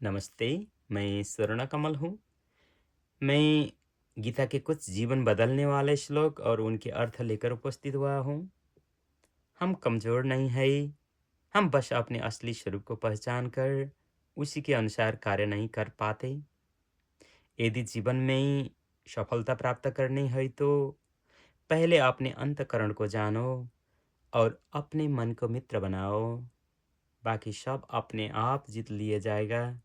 नमस्ते। मैं स्वर्ण कमल हूँ। मैं गीता के कुछ जीवन बदलने वाले श्लोक और उनके अर्थ लेकर उपस्थित हुआ हूँ। हम कमज़ोर नहीं हैं, हम बस अपने असली स्वरूप को पहचान कर उसी के अनुसार कार्य नहीं कर पाते। यदि जीवन में सफलता प्राप्त करनी है तो पहले अपने अंतःकरण को जानो और अपने मन को मित्र बनाओ। बाकी सब अपने आप जीत लिया जाएगा।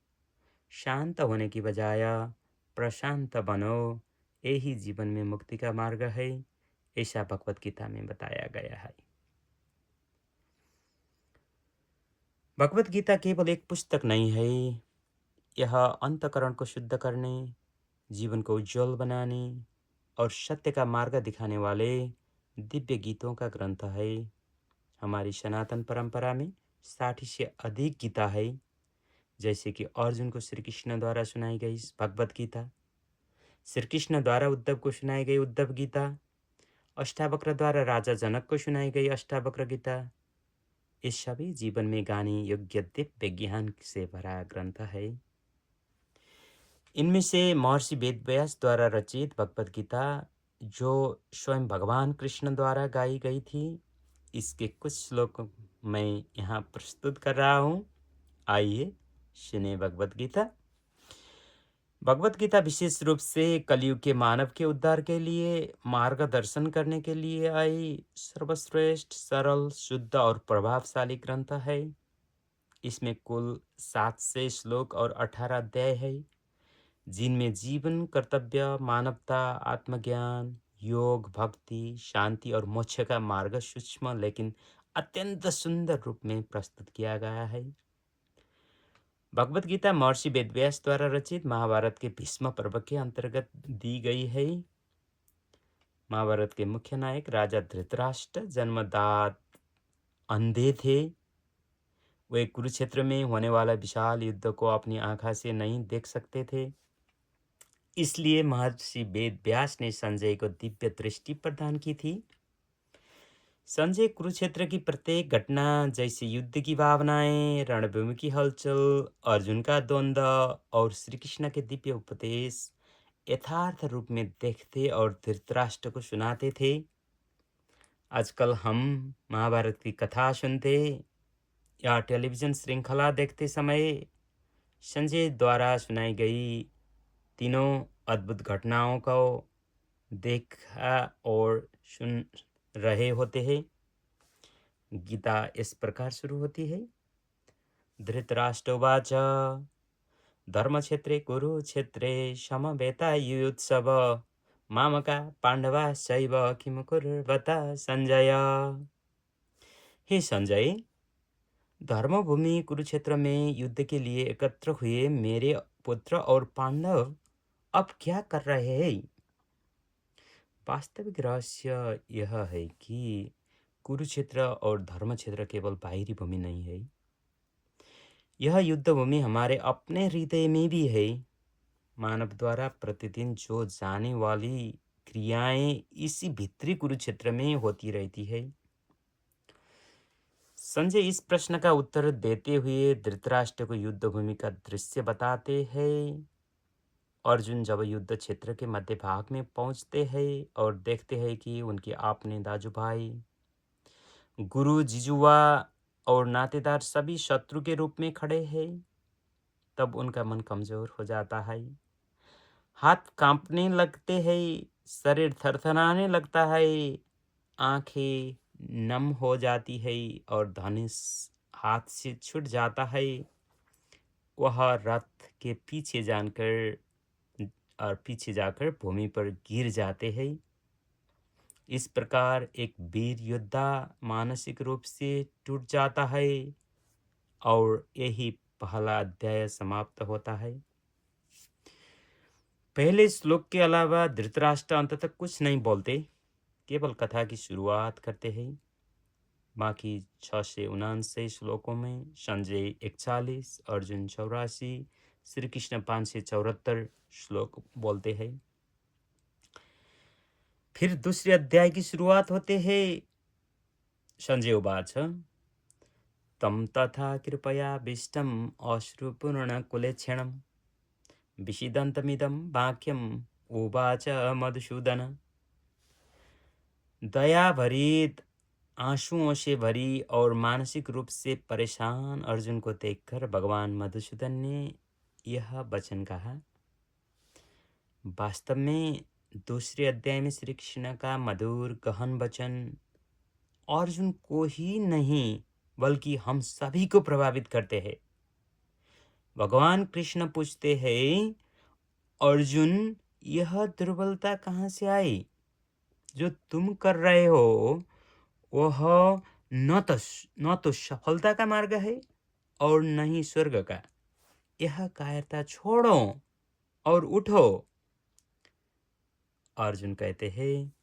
शांत होने की बजाय प्रशांत बनो, यही जीवन में मुक्ति का मार्ग है। ऐसा भगवत गीता में बताया गया है। भगवत गीता केवल एक पुस्तक नहीं है, यह अंतकरण को शुद्ध करने, जीवन को उज्जवल बनाने और सत्य का मार्ग दिखाने वाले दिव्य गीतों का ग्रंथ है। हमारी सनातन परंपरा में 60 से अधिक गीता है, जैसे कि अर्जुन को श्री कृष्ण द्वारा सुनाई गई भगवत गीता, श्री कृष्ण द्वारा उद्धव को सुनाई गई उद्धव गीता, अष्टावक्र द्वारा राजा जनक को सुनाई गई अष्टावक्र गीता। ये सभी जीवन में गाने योग्य दिव्य ज्ञान से भरा ग्रंथ है। इनमें से महर्षि वेदव्यास द्वारा रचित भगवत गीता, जो स्वयं भगवान कृष्ण द्वारा गाई गई थी, इसके कुछ श्लोक मैं यहाँ प्रस्तुत कर रहा हूँ। आइए सुने भगवत गीता। भगवत गीता विशेष रूप से कलयुग के मानव के उद्धार के लिए मार्गदर्शन करने के लिए आई सर्वश्रेष्ठ, सरल, शुद्ध और प्रभावशाली ग्रंथ है। इसमें कुल 700 श्लोक और 18 अध्याय है, जिनमें जीवन, कर्तव्य, मानवता, आत्मज्ञान, योग, भक्ति, शांति और मोक्ष का मार्ग सूक्ष्म लेकिन अत्यंत सुंदर रूप में प्रस्तुत किया गया है। भगवत गीता महर्षि वेदव्यास द्वारा रचित महाभारत के भीष्म पर्व के अंतर्गत दी गई है। महाभारत के मुख्य नायक राजा धृतराष्ट्र जन्मजात अंधे थे। वे कुरुक्षेत्र में होने वाला विशाल युद्ध को अपनी आंखा से नहीं देख सकते थे। इसलिए महर्षि वेदव्यास ने संजय को दिव्य दृष्टि प्रदान की थी। संजय कुरुक्षेत्र की प्रत्येक घटना, जैसे युद्ध की भावनाएं, रणभूमि की हलचल, अर्जुन का द्वंद्व और श्री कृष्ण के दिव्य उपदेश यथार्थ रूप में देखते और धृतराष्ट्र को सुनाते थे। आजकल हम महाभारत की कथा सुनते या टेलीविजन श्रृंखला देखते समय संजय द्वारा सुनाई गई तीनों अद्भुत घटनाओं को देखा और सुन रहे होते हैं। गीता इस प्रकार शुरू होती है। धृतराष्ट्रोवाच धर्मक्षेत्रे कुरुक्षेत्रे समवेतायुत्सव मामका पांडवाश्चैव किम कुर्वत संजय। हे संजय, धर्मभूमि कुरुक्षेत्र में युद्ध के लिए एकत्र हुए मेरे पुत्र और पांडव अब क्या कर रहे हैं? वास्तविक रहस्य यह है कि कुरुक्षेत्र और धर्मक्षेत्र केवल बाहरी भूमि नहीं है, यह युद्ध भूमि हमारे अपने हृदय में भी है। मानव द्वारा प्रतिदिन जो जाने वाली क्रियाएं इसी भीतरी कुरुक्षेत्र में होती रहती है। संजय इस प्रश्न का उत्तर देते हुए धृतराष्ट्र को युद्ध भूमि का दृश्य बताते हैं। अर्जुन जब युद्ध क्षेत्र के मध्य भाग में पहुंचते हैं और देखते हैं कि उनके अपने दाजू भाई, गुरु, जिजुआ और नातेदार सभी शत्रु के रूप में खड़े हैं, तब उनका मन कमजोर हो जाता है। हाथ कांपने लगते हैं, शरीर थरथराने लगता है, आंखें नम हो जाती है और धनुष हाथ से छूट जाता है। वह रथ के पीछे जाकर भूमि पर गिर जाते हैं। इस प्रकार एक वीर योद्धा मानसिक रूप से टूट जाता है और यही पहला अध्याय समाप्त होता है। पहले श्लोक के अलावा धृतराष्ट्र अंत तक कुछ नहीं बोलते, केवल कथा की शुरुआत करते हैं। बाकी 679 श्लोकों में संजय 41, अर्जुन 84, श्री कृष्ण 574 श्लोक बोलते हैं। फिर दूसरे अध्याय की शुरुआत होते हैं। संजय उवाच तं तथा कृपयाविष्टम् अश्रुपूर्णकुलेक्षणं विषीदन्तमिदं वाक्यम् उवाच मधुसूदन। दया भरी आंसुओं से भरी और मानसिक रूप से परेशान अर्जुन को देखकर भगवान मधुसूदन ने यह वचन कहा। वास्तव में दूसरे अध्याय में श्री कृष्ण का मधुर गहन वचन अर्जुन को ही नहीं बल्कि हम सभी को प्रभावित करते हैं। भगवान कृष्ण पूछते हैं, अर्जुन यह दुर्बलता कहाँ से आई? जो तुम कर रहे हो वह न तो सफलता का मार्ग है और न ही स्वर्ग का। यह कायरता छोड़ो और उठो। अर्जुन कहते हैं,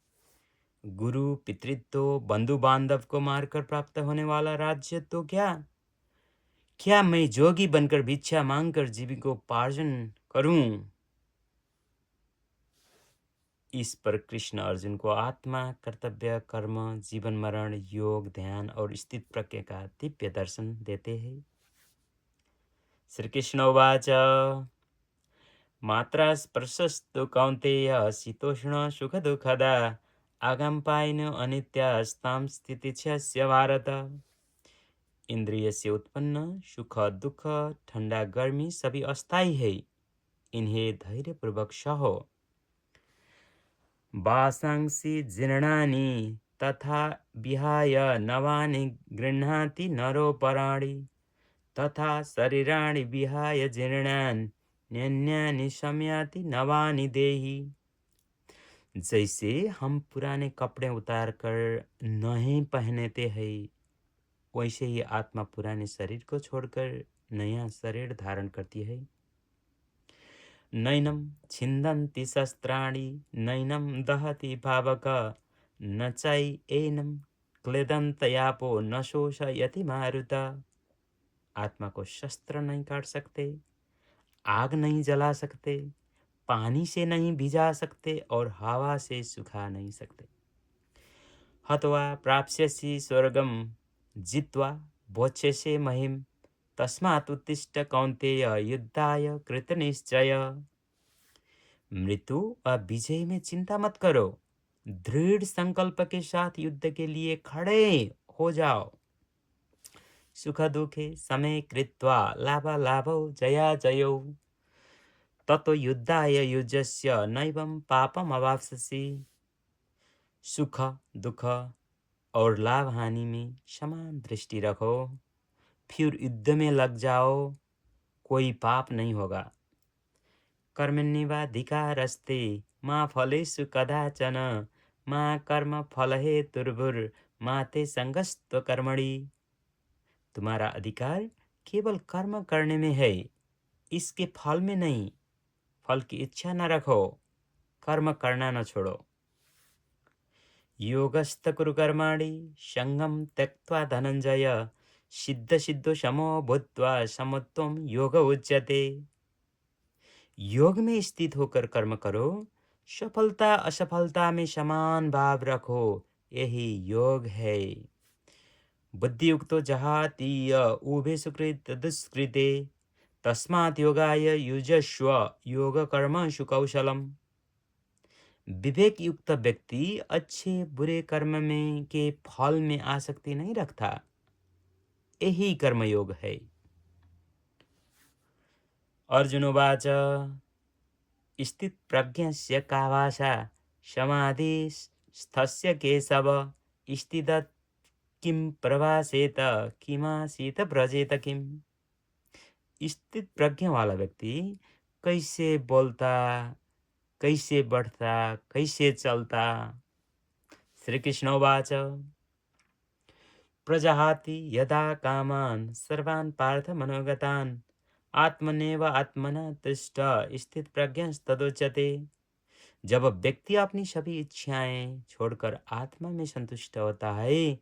गुरु पितृत्व बंधु बांधव को मारकर प्राप्त होने वाला राज्य तो क्या मैं जोगी बनकर भिक्षा मांगकर जीविकोपार्जन करूं? इस पर कृष्ण अर्जुन को आत्मा, कर्तव्य, कर्म, जीवन मरण, योग, ध्यान और स्थित प्रज्ञ का दिव्य दर्शन देते हैं। श्री कृष्ण उवाच मात्रा स्पर्शस्तु कौन्तेय शीतोष्ण सुख दुःखदा आगम्पायन अनित्यास्तां स्थितिच्छस्य भारत। इंद्रिय से उत्पन्न सुख दुख ठंडा गर्मी सभी अस्थायी है, इन्हें धैर्य पूर्वक सहो। वासांसि जीर्णानि तथा विहाय नवानि गृह्णाति नरोपराणि तथा शरीराणि विहाय जीर्णान्यन्यानि शम्याति नवानि देहि। जैसे हम पुराने कपड़े उतार कर नए पहनते हैं, वैसे ही आत्मा पुराने शरीर को छोड़कर नया शरीर धारण करती है। नैनं छिन्दन्ति शस्त्राणि नैनं दहति पावक न चैनं क्लेदन्त्यापो न शोषयति मारुत। आत्मा को शस्त्र नहीं काट सकते, आग नहीं जला सकते, पानी से नहीं भिजा सकते और हवा से सुखा नहीं सकते। हत्वा प्राप्स्यसि स्वर्गं जित्वा भोक्ष्यसे महिम तस्मात् उत्तिष्ठ कौन्तेय युद्धाय कृतनिश्चय। मृत्यु व विजय में चिंता मत करो, दृढ़ संकल्प के साथ युद्ध के लिए खड़े हो जाओ। सुख दुखे समय कृत्वा लाभ लाभौ जया जयौ ततो युद्धाय युज्यस्य नैवं पापम अवाप्स्यसि। सुख दुख और लाभ हानि में समान दृष्टि रखो, फिर युद्ध में लग जाओ, कोई पाप नहीं होगा। कर्मण्येवाधिकारस्ते मा फलेषु कदाचन मा कर्म फलहेतुर्भुर्मा ते संगस्त्व कर्मणि। तुम्हारा अधिकार केवल कर्म करने में है, इसके फल में नहीं। फल की इच्छा न रखो, कर्म करना न छोड़ो। योगस्थ कुरु कर्माणि संगम त्यक्त्वा धनंजय सिद्ध सिद्धो समो भूत्वा समत्वं योग उच्यते। योग में स्थित होकर कर्म करो, सफलता असफलता में समान भाव रखो, यही योग है। बुद्धियुक्तो जहातीय उभे सुकृत दुष्कृते तस्मात् योगाय युजस्व योग कर्मसु कौशलम। विवेक युक्त व्यक्ति अच्छे बुरे कर्म में के फल में आसक्ति नहीं रखता, यही कर्मयोग है। अर्जुनोवाच स्थित प्रज्ञस्य का भाषा समाधिस्थस्य केशव स्थितत् किं प्रभासेत किमासीत ब्रजेत किम। स्थित प्रज्ञा वाला व्यक्ति कैसे बोलता, कैसे बढ़ता, कैसे चलता। श्री कृष्णोवाच प्रजहाति यदा कामान् सर्वान् पार्थ मनोगतान् आत्मनेव आत्मना तुष्ट स्थित प्रज्ञस्तदुच्यते। जब व्यक्ति अपनी सभी इच्छाएं छोड़कर आत्मा में संतुष्ट होता है,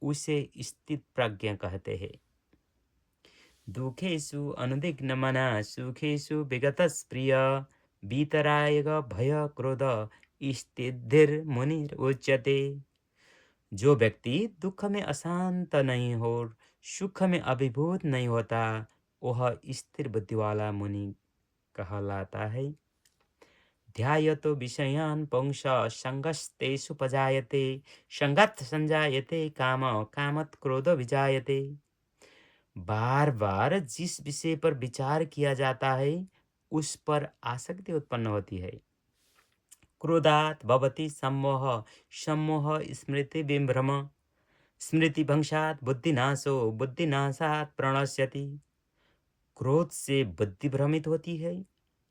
उसे स्थित प्रज्ञ कहते हैं। दुखेषु अनुद्विग्न मना सुखेषु विगतस्प्रिय वीतराग भय क्रोध स्थितिर्मुनिरुच्यते। जो व्यक्ति दुख में अशांत नहीं हो, सुख में अभिभूत नहीं होता, वह स्थिर बुद्धि वाला मुनि कहलाता है। ध्यायतो विषयान् पुंस संगस्तेषुपजायते, संगत संजायते काम, कामत क्रोध विजायते। बार बार जिस विषय पर विचार किया जाता है उस पर आसक्ति उत्पन्न होती है। क्रोधात भवति सम्मोह, सम्मोह स्मृति विभ्रम, स्मृति भंशात बुद्धिनाशो, बुद्धिनाशात प्रणश्यति। क्रोध से बुद्धि भ्रमित होती है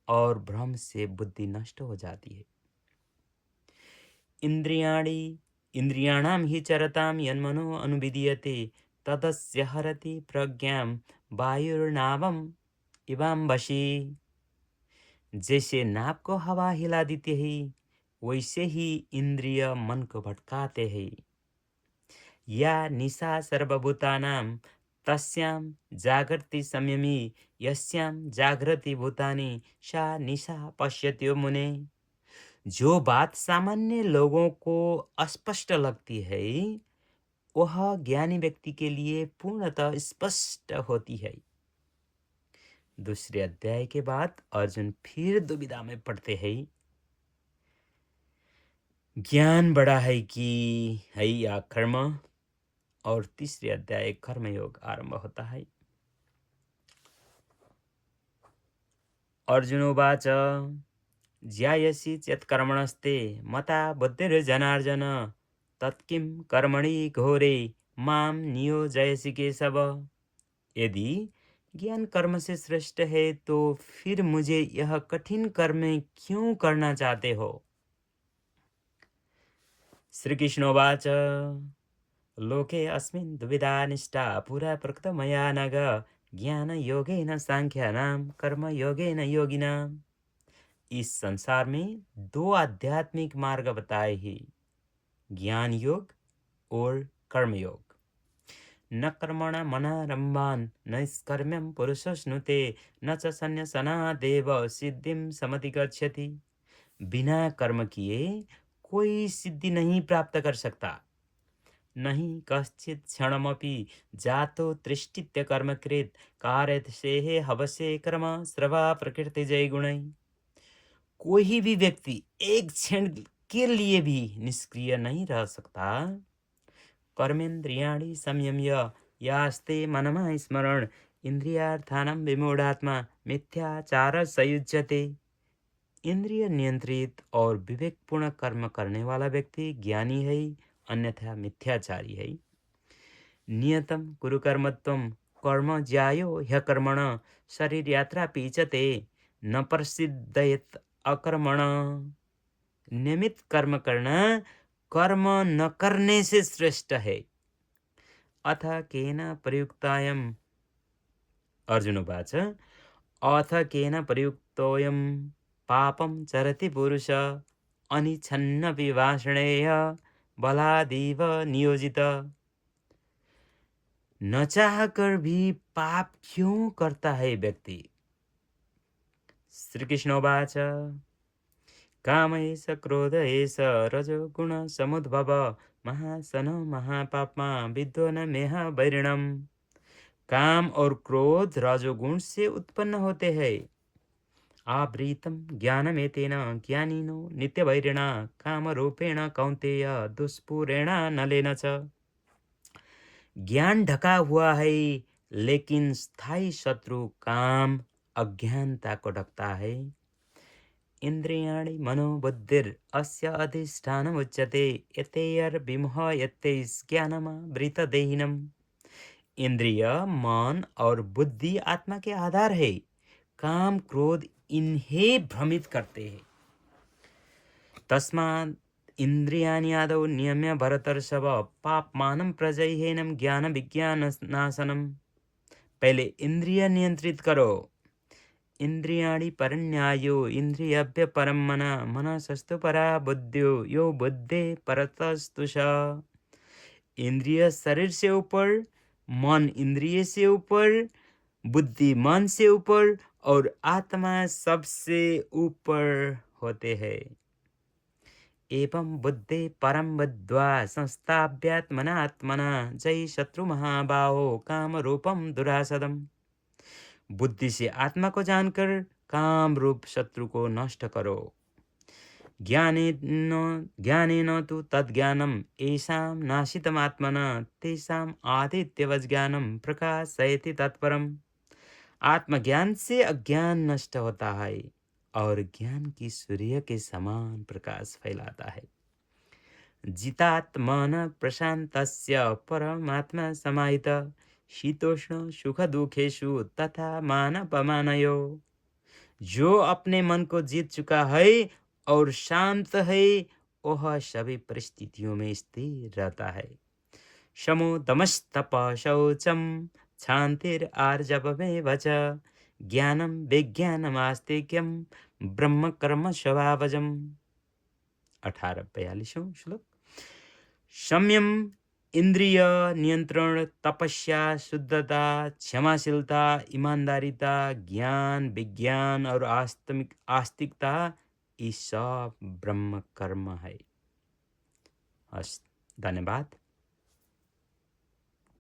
और भ्रम से बुद्धि नष्ट हो जाती है। इंद्रियाणि इंद्रियाणाम ही चरताम यन्मनो अनुविधीयते, तदस्य हरति प्रज्ञाम वायुर्नावम इवाम वशी। जैसे नाव को हवा हिला देते हैं, वैसे ही इंद्रिय मन को भटकाते हैं। या निशा सर्वभूतानां तस्याम जागृति संयमी, यस्याम जागृति भूतानि सा निशा पश्यत्यो मुने। जो बात सामान्य लोगों को अस्पष्ट लगती है, वह ज्ञानी व्यक्ति के लिए पूर्णतः स्पष्ट होती है। दूसरे अध्याय के बाद अर्जुन फिर दुविधा में पड़ते हैं, ज्ञान बड़ा है कि है या कर्म। और तीसरे अध्याय कर्मयोग आरंभ होता है। अर्जुनोवाच ज्यायसि चेत्कर्मणस्ते मता बुद्धिर्जनार्दन, तत्किं कर्मणि घोरे मां नियोजयसि केशव। यदि ज्ञान कर्म से श्रेष्ठ है तो फिर मुझे यह कठिन कर्म क्यों करना चाहते हो? श्री कृष्णोवाच लोके अस्मिन् दुविधा निष्ठा पुरा प्रकृत मया नघ, ज्ञान योगेन सांख्यानां कर्म योगेन योगिनाम्। इस संसार में दो आध्यात्मिक मार्ग बताए हैं, ज्ञान योग और कर्म योग। न कर्मण मनारंभान नैष्कर्म्यं पुरुषश्नुते, न च संन्यासनादेव सिद्धिं समधिगच्छति। बिना कर्म किए कोई सिद्धि नहीं प्राप्त कर सकता। नहीं कश्चित् क्षणमपि जातो त्रिष्ठित्य कर्मकृत्, कारयसे हवसे कर्म श्रवा प्रकृति जय गुणै। कोई भी व्यक्ति एक क्षण के लिए भी निष्क्रिय नहीं रह सकता। कर्मेन्द्रियाणि संयम्य यास्ते मनमा स्मरण, इंद्रियार्थानां विमूढ़ात्मा मिथ्याचार संयुज्यते। इंद्रिय नियंत्रित और विवेकपूर्ण कर्म करने वाला व्यक्ति ज्ञानी है, अन्यथा मिथ्याचारी है। नियतम कुरु कर्मत्वं कर्म ज्यायो ह्यकर्मण, शरीर यात्रा पीचते न प्रसिद्धयत अकर्मण। नियमित कर्म करना कर्म न करने से श्रेष्ठ है। अथ केन प्रयुक्तायम, अर्जुनोवाच अथ केन प्रयुक्तोऽयं पापं चरति पुरुष, अनिच्छन्न विभाषणेय बलादीव नियोजित। न चाहकर भी पाप क्यों करता है व्यक्ति? श्री कृष्णोवाच काम एष क्रोध एष रजोगुण समुद्भव, महासन महापापमा विद्वान मेह वैरिणम। काम और क्रोध रजोगुण से उत्पन्न होते हैं। आवृतम ज्ञानमेतेन ज्ञानिनो नित्यवैरिणा, काम रूपेण कौन्तेय दुष्पूरेण नलेन च। ज्ञान ढका हुआ है, लेकिन स्थायी शत्रु काम अज्ञानता को ढकता है। इंद्रियाणि मनोबुद्धिर अस्य अधिष्ठानम् उच्यते, एतैर्विमोह यत्यैर्ज्ञानमावृत देहिनम्। इंद्रिय मन और बुद्धि आत्मा के आधार है। काम क्रोध इन्हें भ्रमित करते हैं। तस्मात् इंद्रियाणि आदौ नियम्य भरतर्षभ, पापमानं प्रजह्येनं ज्ञान विज्ञान नाशनम। पहले इंद्रिय नियंत्रित करो। इंद्रियाणि परन्यायो इंद्रियभ्य परम मना, मनसस्तु परा बुद्ध्यो यो बुद्धे परतस्तु स। इंद्रिय शरीर से ऊपर, मन इंद्रिय से ऊपर, बुद्धि मन से ऊपर और आत्मा सबसे ऊपर होते हैं। एवं बुद्धे परम बुद्ध्वा संस्थाप्यात्मनात्मना जय शत्रु महाबाहो काम रूपम दुरासदम। बुद्धि से आत्मा को जानकर काम रूप शत्रु को नष्ट करो। ज्ञानेन तु तद्ज्ञानम् येषां नाशितमात्मना तेषाम् आदित्यवज्ञानं प्रकाशयति तत्परम्। आत्मज्ञान से अज्ञान नष्ट होता है और ज्ञान की सूर्य के समान प्रकाश फैलाता है। जितात्मन प्रशान्तस्य परमात्मा समाहित शीतोष्ण सुख दुखेषु तथा मानपमानयो। जो अपने मन को जीत चुका है और शांत है, वह सभी परिस्थितियों में स्थिर रहता है। शमो दमस्तप शौचम क्षांतिर आर्जवमेव च ज्ञानम विज्ञानम आस्तिक्यम ब्रह्म कर्म स्वभावजम। 1842वां श्लोक। संयम, इंद्रिय नियंत्रण, तपस्या, शुद्धता, क्षमाशीलता, ईमानदारिता, ज्ञान, विज्ञान और आस्तिकता, ये सब ब्रह्म कर्म है। धन्यवाद।